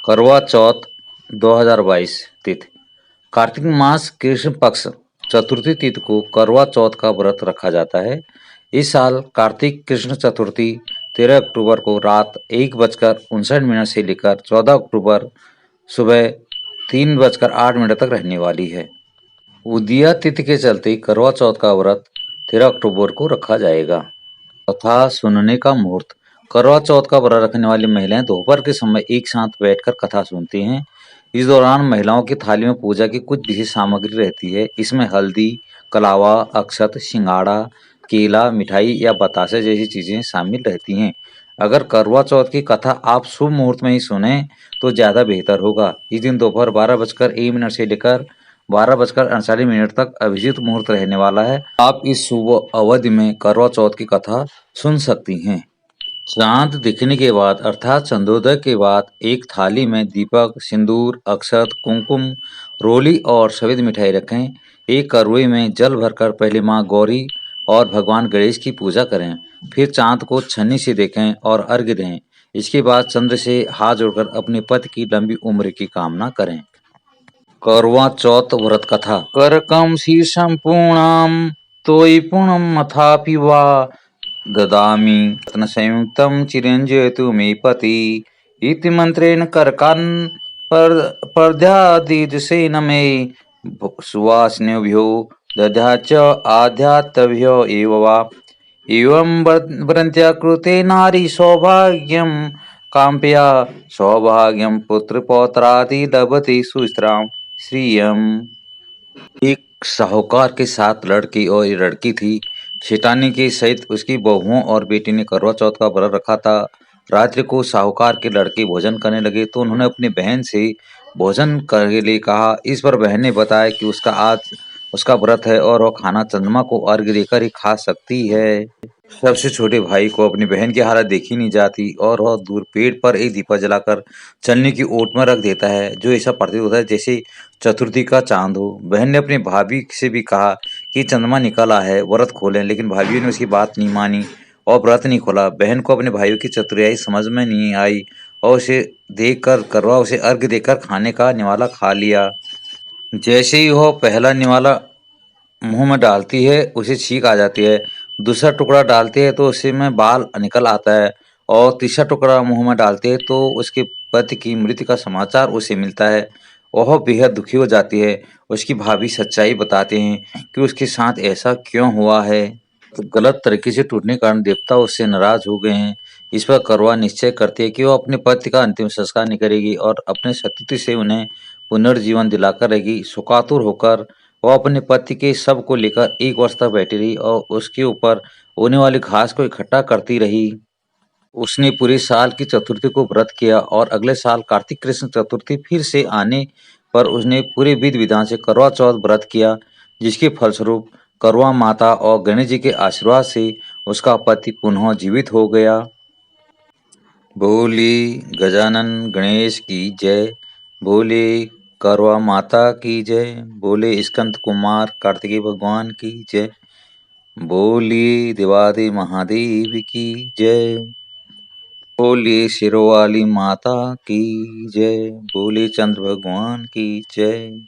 करवा चौथ 2022 तिथि। कार्तिक मास कृष्ण पक्ष चतुर्थी तिथि को करवा चौथ का व्रत रखा जाता है। इस साल कार्तिक कृष्ण चतुर्थी 13 अक्टूबर को रात 1:59 से लेकर 14 अक्टूबर सुबह 3:08 तक रहने वाली है। उदया तिथि के चलते करवा चौथ का व्रत 13 अक्टूबर को रखा जाएगा। कथा सुनने का मुहूर्त। करवा चौथ का व्रत रखने वाली महिलाएं दोपहर के समय एक साथ बैठकर कथा सुनती हैं। इस दौरान महिलाओं की थाली में पूजा की कुछ विशेष सामग्री रहती है। इसमें हल्दी, कलावा, अक्षत, सिंगाड़ा, केला, मिठाई या बतासे जैसी चीजें शामिल रहती हैं। अगर करवा चौथ की कथा आप शुभ मुहूर्त में ही सुने तो ज्यादा बेहतर होगा। इस दिन दोपहर 12:01 से लेकर 12:48 तक अभिजीत मुहूर्त रहने वाला है। आप इस शुभ अवधि में करवा चौथ की कथा सुन सकती हैं। चांद दिखने के बाद अर्थात चंद्रोदय के बाद एक थाली में दीपक, सिंदूर, अक्षत, कुमकुम, रोली और सफेद मिठाई रखें। एक कड़ुए में जल भरकर पहले माँ गौरी और भगवान गणेश की पूजा करें। फिर चांद को छन्नी से देखें और अर्घ्य दें। इसके बाद चंद्र से हाथ जोड़कर अपने पति की लंबी उम्र की कामना करें। करवा चौथ व्रत कथा। करकम शीर्षम पूर्णाम तोयि पूर्णम अथापि वा ददामि रत्न संयुक्तं चिरंजयतु मे पति इति मंत्रेण करकान् पर्द्यादिजसेन मे सुवासिनेभ्यो दद्याच्च आध्यात्तभ्यो एव वा एवं वरन्त्या कृते नारी सौभाग्यं काम्पया सौभाग्यं पुत्रपौत्रादि लभते सुस्त्रां श्रियम्। एक साहूकार के साथ लड़की और लड़की थी। शेटानी के सहित उसकी बहुओं और बेटी ने करवा चौथ का व्रत रखा था। रात्रि को साहूकार के लड़के भोजन करने लगे तो उन्होंने अपनी बहन से भोजन करने के लिए कहा। इस पर बहन ने बताया कि आज उसका व्रत है और वह खाना चंद्रमा को अर्घ्य देकर ही खा सकती है। सबसे छोटे भाई को अपनी बहन की हालत देखी नहीं जाती और वह दूर पेड़ पर एक दीपक जलाकर चलने की ओट में रख देता है, जो ऐसा प्रतीत होता है जैसे चतुर्थी का चांद हो। बहन ने अपनी भाभी से भी कहा कि चंद्रमा निकला है, व्रत खोलें, लेकिन भाभी ने उसकी बात नहीं मानी और व्रत नहीं खोला। बहन को अपने भाइयों की चतुराई समझ में नहीं आई और उसे अर्घ्य देकर खाने का निवाला खा लिया। जैसे ही वह पहला निवाला मुंह में डालती है उसे छींक आ जाती है। दूसरा टुकड़ा डालती है तो उसे में बाल निकल आता है और तीसरा टुकड़ा मुंह में डालती है तो उसके पति की मृत्यु का समाचार उसे मिलता है। वह बेहद दुखी हो जाती है। उसकी भाभी सच्चाई बताते हैं कि उसके साथ ऐसा क्यों हुआ है। तो गलत तरीके से टूटने के कारण देवता उससे नाराज हो गए हैं। इस पर करवा निश्चय करती है कि वो अपने पति का अंतिम संस्कार नहीं करेगी और अपने सतीत्व से उन्हें पुनर्जीवन दिलाकर रहेगी। शोकातुर होकर वह अपने पति के शव को लेकर 1 वर्ष तक बैठी रही और उसके ऊपर होने वाली घास को इकट्ठा करती रही। उसने पूरे साल की चतुर्थी को व्रत किया और अगले साल कार्तिक कृष्ण चतुर्थी फिर से आने पर उसने पूरे विधि विधान से करवा चौथ व्रत किया, जिसके फलस्वरूप करवा माता और गणेश जी के आशीर्वाद से उसका पति पुनः जीवित हो गया। बोली गजानन गणेश की जय, बोले करवा माता की जय, बोले स्कंद कुमार कार्तिकेय भगवान की जय, बोलिए देवादि महादेव की जय, बोलिए शेरों वाली माता की जय, बोले चंद्र भगवान की जय।